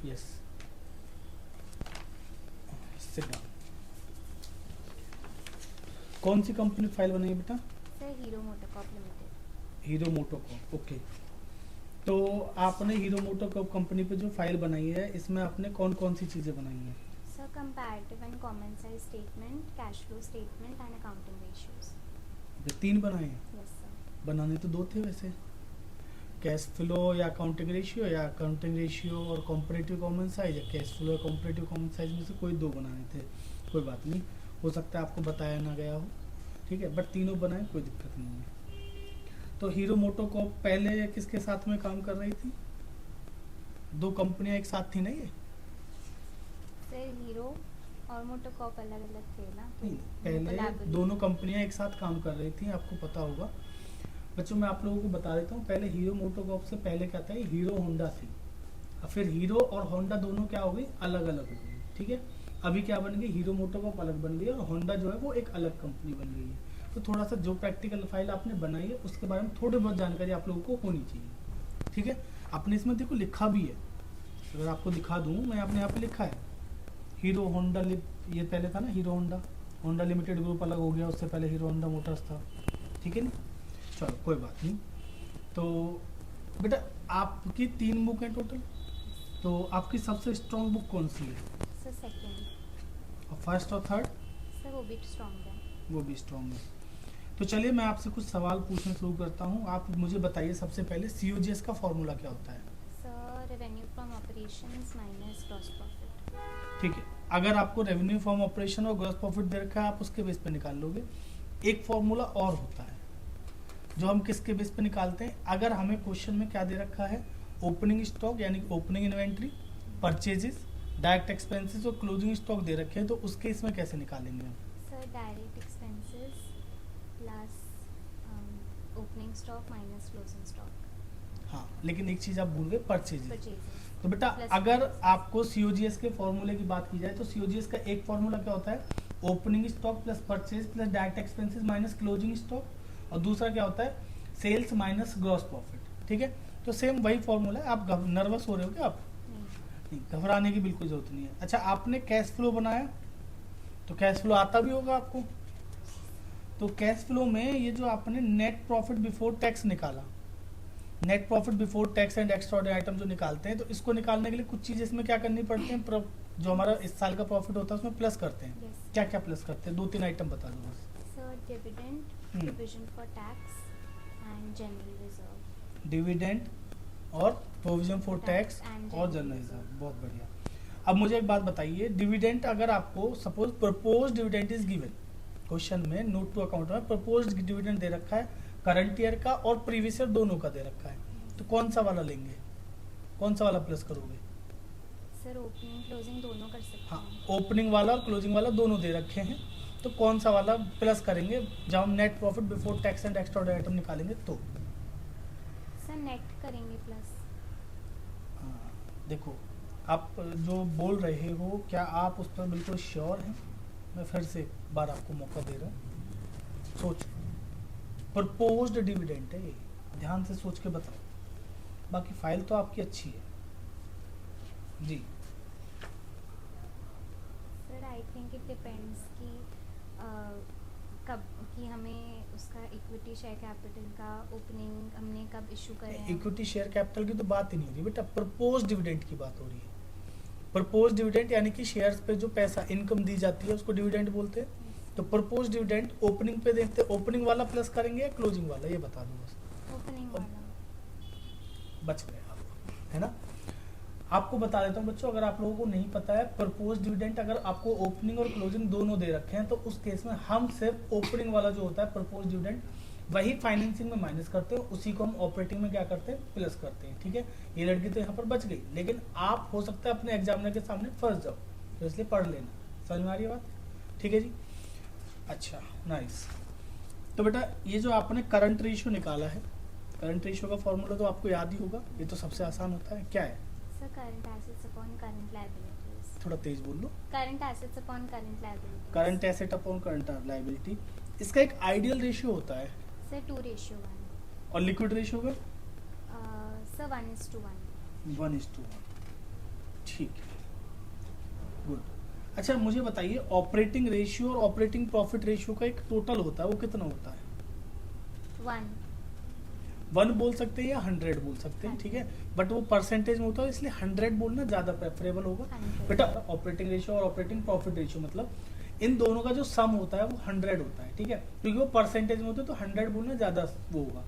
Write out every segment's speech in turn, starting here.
Yes, sit down. कौन सी company file बनाई बेटा? Sir hero MotoCorp limited. Hero MotoCorp, okay. तो आपने हीरो मोटोकॉर्प कंपनी पे जो फाइल बनाई है, इसमें आपने कौन कौन सी चीज़ें बनाई हैं? Sir comparative and common size statement, cash flow statement and accounting ratios. ये 3 बनाए हैं? Yes sir. बनाने तो 2 थे वैसे, कैश फ्लो या अकाउंटिंग रेशियो, या अकाउंटिंग रेशियो और कॉम्परेटिव कॉमन साइज, या कैश फ्लो या कॉम्परेटिव कॉमन साइज में से कोई 2 बनाने थे। कोई बात नहीं, हो सकता है आपको बताया ना गया हो, ठीक है, बट तीनों बनाए, कोई दिक्कत नहीं है। तो हीरो मोटोकॉर्प पहले किसके साथ में काम कर रही थी? 2 कंपनियां एक साथ थी ना ये? सर हीरो और मोटोकॉर्प अलग अलग थे ना, तो नहीं, पहले collaborate- दोनों कंपनियां एक साथ काम कर रही थी, आपको पता होगा। बच्चों मैं आप लोगों को बता देता हूँ, पहले हीरो मोटोकॉर्प से पहले क्या था, हीरो होंडा थी। और फिर हीरो और होंडा दोनों क्या हो गई, अलग अलग हो गई, ठीक है। अभी क्या बन गई, हीरो मोटोकॉर्प अलग बन गई और होंडा जो है वो एक अलग कंपनी बन गई है। तो थोड़ा सा जो प्रैक्टिकल फाइल आपने बनाई है उसके बारे में थोड़ी बहुत जानकारी आप लोगों को होनी चाहिए, ठीक है। आपने इसमें देखो लिखा भी है, अगर आपको दिखा दूँ, मैं आपने यहाँ पे लिखा है हीरो होंडा, ये पहले था ना hero Honda, Honda limited group अलग हो गया, उससे पहले हीरो होंडा मोटर्स था, ठीक है ना। चलो कोई बात नहीं। तो बेटा आपकी 3 बुक हैं टोटल, तो आपकी सबसे स्ट्रॉन्ग बुक कौन सी है? Sir second. और फर्स्ट और थर्ड? सर वो भी स्ट्रॉन्ग है। वो भी स्ट्रॉन्ग है। तो चलिए मैं आपसे कुछ सवाल पूछना शुरू करता हूँ। आप मुझे बताइए सबसे पहले COGS का फॉर्मूला क्या होता है? Sir revenue from operations minus gross profit. ठीक है, अगर आपको रेवेन्यू फ्रॉम ऑपरेशन और ग्रॉस प्रॉफिट दे रखा है, आप उसके बेस पे निकाल लोगे। एक फॉर्मूला और होता है जो हम किसके बेस पे निकालते हैं, अगर हमें क्वेश्चन में क्या दे रखा है, ओपनिंग स्टॉक यानी opening inventory, purchases, direct expenses और क्लोजिंग स्टॉक दे रखे हैं, तो उसके इसमें कैसे निकालेंगे हम? Sir direct expenses plus opening stock minus closing stock. हाँ, लेकिन एक चीज आप भूल गए, परचेजेस। परचेजेस। तो बेटा Plus अगर expenses। आपको COGS के फॉर्मूले की बात की जाए, तो COGS का एक फॉर्मूला क्या होता है, opening stock plus purchase plus direct expenses minus closing stock, और दूसरा क्या होता है, सेल्स माइनस ग्रॉस प्रॉफिट, ठीक है। तो सेम वही फॉर्मूला है। आप नर्वस हो रहे हो क्या आप? नहीं, घबराने की बिल्कुल जरूरत नहीं है। अच्छा, आपने कैश फ्लो बनाया, तो कैश फ्लो आता भी होगा आपको। तो कैश फ्लो में ये जो आपने नेट प्रॉफिट बिफोर टैक्स निकाला, net profit before tax and extraordinary item जो निकालते हैं, तो इसको निकालने के लिए कुछ चीज़ इसमें क्या करनी पड़ती है, जो हमारा इस साल का प्रॉफिट होता है उसमें प्लस करते हैं। Yes. क्या क्या प्लस करते हैं, 2-3 आइटम बता दो बस। Sir dividend, provision for tax and general reserve. Dividend और प्रोविजन फॉर टैक्स and और general जनरल reserve। रिजर्व, बहुत बढ़िया। अब मुझे एक बात बताइए, डिविडेंड अगर आपको suppose propose dividend is given, question में नोट टू अकाउंट में प्रपोज डिविडेंड दे रखा है, करंट ईयर का और प्रीवियस ईयर दोनों का दे रखा है, तो कौन सा वाला लेंगे, कौन सा वाला प्लस करोगे? सर ओपनिंग क्लोजिंग दोनों कर सकते हाँ, हैं। ओपनिंग वाला और क्लोजिंग वाला दोनों दे रखे हैं, तो कौन सा वाला प्लस करेंगे जब हम net profit before tax and extraordinary item निकालेंगे तो? सर नेट करेंगे प्लस। हाँ, देखो आप जो बोल रहे हो, क्या आप उस पर बिल्कुल श्योर हैं? मैं फिर से एक बार आपको मौका दे रहा हूँ, सोच। प्रपोज्ड डिविडेंड है ये, ध्यान से सोच के बताओ। बाकी फाइल तो आपकी अच्छी है जी। Sir I think it depends कि कब कि हमें उसका इक्विटी शेयर कैपिटल का ओपनिंग हमने कब इशू करें हैं। इक्विटी शेयर कैपिटल की तो बात ही नहीं हो रही बेटा, प्रपोज डिविडेंड की बात हो रही है। प्रपोज डिविडेंड यानी कि शेयर्स पे जो पैसा इनकम दी जाती है उसको डिविडेंड बोलते हैं। तो प्रपोज डिविडेंड ओपनिंग पे देखते हैं, ओपनिंग वाला प्लस करेंगे या क्लोजिंग वाला, ये बता दो बस। ओपनिंग वाला। बच गए आप, है ना। आपको बता देता हूँ बच्चों, अगर आप लोगों को नहीं पता है, प्रपोज डिविडेंड अगर आपको ओपनिंग और क्लोजिंग दोनों दे रखे हैं, तो उस केस में हम सिर्फ ओपनिंग वाला जो होता है प्रपोज डिविडेंड, वही फाइनेंसिंग में माइनस करते हैं, उसी को हम ऑपरेटिंग में क्या करते हैं, प्लस करते हैं, ठीक है। ये लड़की तो यहाँ पर बच गई, लेकिन आप हो सकता है अपने एग्जामिनर के सामने फंस जाओ, तो इसलिए पढ़ लेना। समझ में आ रही है बात? ठीक है जी, अच्छा नाइस। तो बेटा ये जो आपने करंट रेशियो निकाला है, करंट रेशियो का फॉर्मूला तो आपको याद ही होगा, ये तो सबसे आसान होता है। क्या है? Sir current assets upon current liabilities. थोड़ा तेज बोल लो। Current assets upon current liabilities. Current asset upon current liability, इसका एक आइडियल रेशियो होता है। सर 2:1। और लिक्विड रेशियो का सर 1:1। 1:1। ठीक है, गुड। अच्छा मुझे बताइए, ऑपरेटिंग रेशियो और ऑपरेटिंग प्रॉफिट रेशियो का एक टोटल होता है, वो कितना होता है? 1 बोल सकते हैं या 100 बोल सकते हैं, ठीक है, बट वो परसेंटेज में होता है, इसलिए 100 बोलना ज्यादा प्रेफरेबल होगा। 100। बेटा ऑपरेटिंग रेशियो और ऑपरेटिंग प्रॉफिट रेशियो मतलब इन दोनों का जो सम होता है वो 100 होता है, ठीक है, क्योंकि वो परसेंटेज में होता है तो 100 बोलना ज्यादा वो होगा।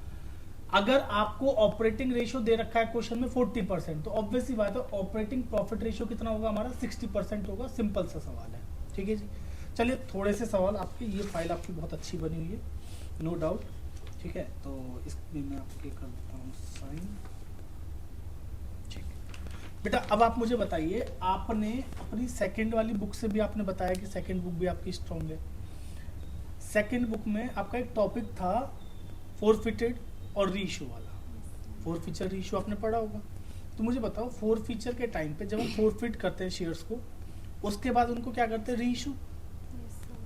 अगर आपको ऑपरेटिंग रेशियो दे रखा है क्वेश्चन में 40%, तो ऑब्वियस ही बात है ऑपरेटिंग प्रॉफिट रेशियो कितना होगा हमारा? 60% होगा। सिंपल सा सवाल है, ठीक है जी। चलिए थोड़े से सवाल आपके, ये फाइल आपकी बहुत अच्छी बनी हुई है, नो डाउट, ठीक है, तो इसमें मैं आपके कर देता हूँ साइन, ठीक। बेटा अब आप मुझे बताइए, आपने अपनी सेकंड वाली बुक से भी आपने बताया कि सेकंड बुक भी आपकी स्ट्रॉन्ग है। सेकंड बुक में आपका एक टॉपिक था फोरफिटेड और रीइश्यू वाला, फोर फीचर रीइश्यू आपने पढ़ा होगा। तो मुझे बताओ, फोर फीचर के टाइम पे जब हम फोरफिट करते हैं शेयर्स को, उसके बाद उनको क्या करते हैं? रीइश्यू।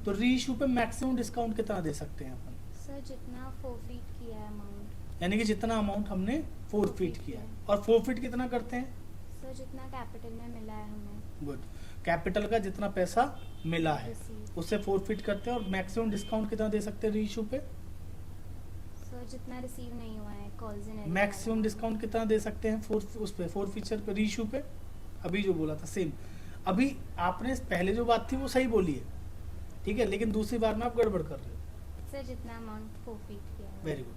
तो रीइश्यू पे मैक्सिमम डिस्काउंट कितना दे सकते हैं अपन? सर जितना फोरफिट किया है अमाउंट, यानी कि जितना अमाउंट हमने फोरफिट किया है। और फोरफिट कितना करते हैं? सर जितना कैपिटल में मिला है हमें। गुड, कैपिटल का जितना पैसा मिला है Receive। उससे फोरफिट करते हैं। और मैक्सिमम डिस्काउंट कितना दे सकते हैं रीइश्यू पे? सर जितना रिसीव नहीं हुआ है कॉल्स इन मैक्सिमम डिस्काउंट कितना दे सकते हैं उस पे, फोर फीचर पे, रीइश्यू पे? अभी जो बोला था सेम। अभी आपने पहले जो बात थी वो सही बोली है, ठीक है, लेकिन दूसरी बार में आप गड़बड़ कर रहे हो। सर जितना अमाउंट फोरफिट किया है। वेरी गुड,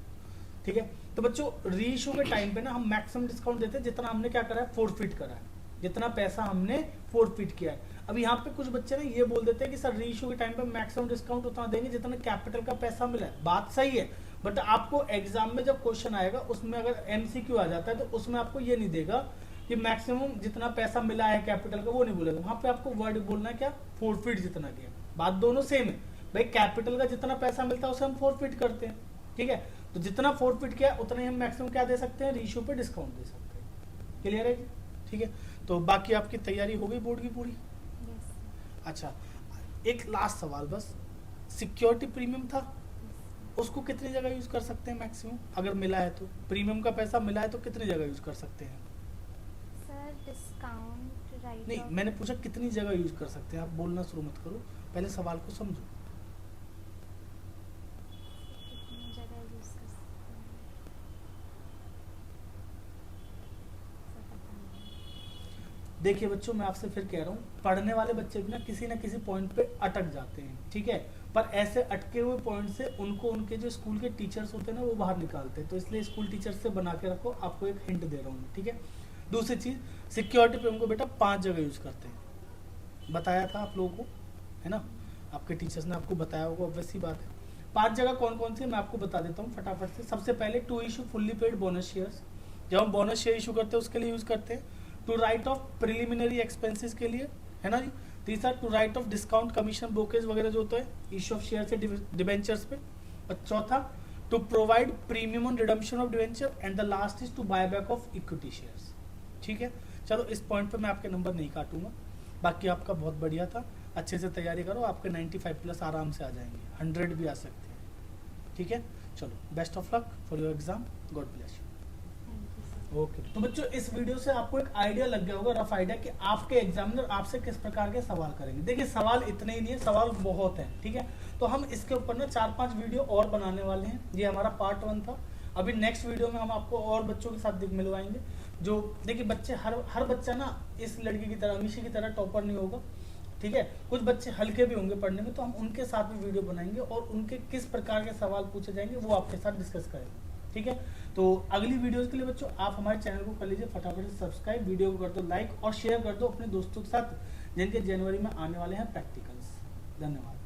ठीक है। तो बच्चों रीइश्यू के टाइम पे ना हम मैक्सिमम डिस्काउंट देते हैं जितना हमने क्या करा है? फोरफिट करा है, जितना पैसा हमने फोरफिट किया है। अब यहाँ पे कुछ बच्चे ना ये बोल देते हैं कि सर रीइश्यू के टाइम पे मैक्सिमम डिस्काउंट उतना देंगे जितना कैपिटल का पैसा मिला है। बात सही है, बट आपको एग्जाम में जब क्वेश्चन आएगा उसमें अगर एमसीक्यू आ जाता है तो उसमें आपको ये नहीं देगा कि मैक्सिमम जितना पैसा मिला है कैपिटल का, वो नहीं बोलेगा। वहां पे आपको वर्ड बोलना है क्या? फोरफिट जितना किया। बात दोनों सेम है भाई, कैपिटल का जितना पैसा मिलता है उसे हम फोरफिट करते हैं, ठीक है। तो जितना फोरफिट किया उतना ही हम मैक्सिमम क्या दे सकते हैं? रीइश्यू पे डिस्काउंट दे सकते हैं। क्लियर है जी? ठीक है, तो बाकी आपकी तैयारी हो गई बोर्ड की पूरी? Yes, sir। अच्छा, एक लास्ट सवाल बस, सिक्योरिटी प्रीमियम था, उसको कितनी जगह यूज कर सकते हैं मैक्सिमम? अगर मिला है तो, प्रीमियम का पैसा मिला है तो कितनी जगह यूज कर सकते हैं? सर डिस्काउंट राइट नहीं, मैंने पूछा कितनी जगह यूज कर सकते हैं। आप बोलना शुरू मत करो, पहले सवाल को समझो। कितनी जगह यूज कर सकते हैं? सर पता नहीं। देखिए बच्चों, मैं आपसे फिर कह रहा हूँ, पढ़ने वाले बच्चे भी ना किसी पॉइंट पे अटक जाते हैं, ठीक है, पर ऐसे अटके हुए पॉइंट से उनको उनके जो स्कूल के टीचर्स होते हैं ना वो बाहर निकालते हैं। तो इसलिए स्कूल टीचर्स से बना के रखो, आपको एक हिंट दे रहा हूँ मैं, ठीक है। दूसरी चीज, सिक्योरिटी पे हमको बेटा 5 जगह यूज करते हैं, बताया था आप लोगों को, है ना, आपके टीचर्स ने आपको बताया होगा, ऑब्वियस सी बात है। 5 जगह कौन कौन सी मैं आपको बता देता हूँ फटाफट से। सबसे पहले to issue fully paid bonus shares, जब हम बोनस शेयर इशू करते हैं उसके लिए यूज करते हैं। To write off preliminary expenses के लिए, है ना जी। तीसरा, to write off discount commission brokerage वगैरह जो होता है इशू ऑफ शेयर से डिबेंचर्स पे। और चौथा, to provide premium on redemption of debenture. And the last is to buy back of equity shares, ठीक है। चलो इस पॉइंट पे मैं आपके नंबर नहीं काटूंगा, बाकी आपका बहुत बढ़िया था, अच्छे से तैयारी करो, आपके 95 प्लस आराम से आ जाएंगे, 100 भी आ सकते हैं, ठीक है। चलो best of luck for your exam, God bless you. Thank you sir. Okay, तो बच्चों इस वीडियो से आपको एक आइडिया लग गया होगा, रफ आइडिया, कि आपके एग्जामिनर आपसे किस प्रकार के सवाल करेंगे। देखिए सवाल इतने ही नहीं है, सवाल बहुत है, ठीक है। तो हम इसके ऊपर ना 4-5 वीडियो और बनाने वाले हैं। ये हमारा पार्ट 1 था। अभी नेक्स्ट वीडियो में हम आपको और बच्चों के साथ मिलवाएंगे। जो देखिए बच्चे, हर बच्चा ना इस लड़की की तरह, अमीशी की तरह टॉपर नहीं होगा, ठीक है। कुछ बच्चे हल्के भी होंगे पढ़ने में, तो हम उनके साथ भी वीडियो बनाएंगे और उनके किस प्रकार के सवाल पूछे जाएंगे वो आपके साथ डिस्कस करेंगे, ठीक है। तो अगली वीडियोस के लिए बच्चों आप हमारे चैनल को कर लीजिए फटाफट से सब्सक्राइब, वीडियो को कर दो लाइक और शेयर कर दो अपने दोस्तों के साथ जिनके जनवरी में आने वाले हैं प्रैक्टिकल्स। धन्यवाद।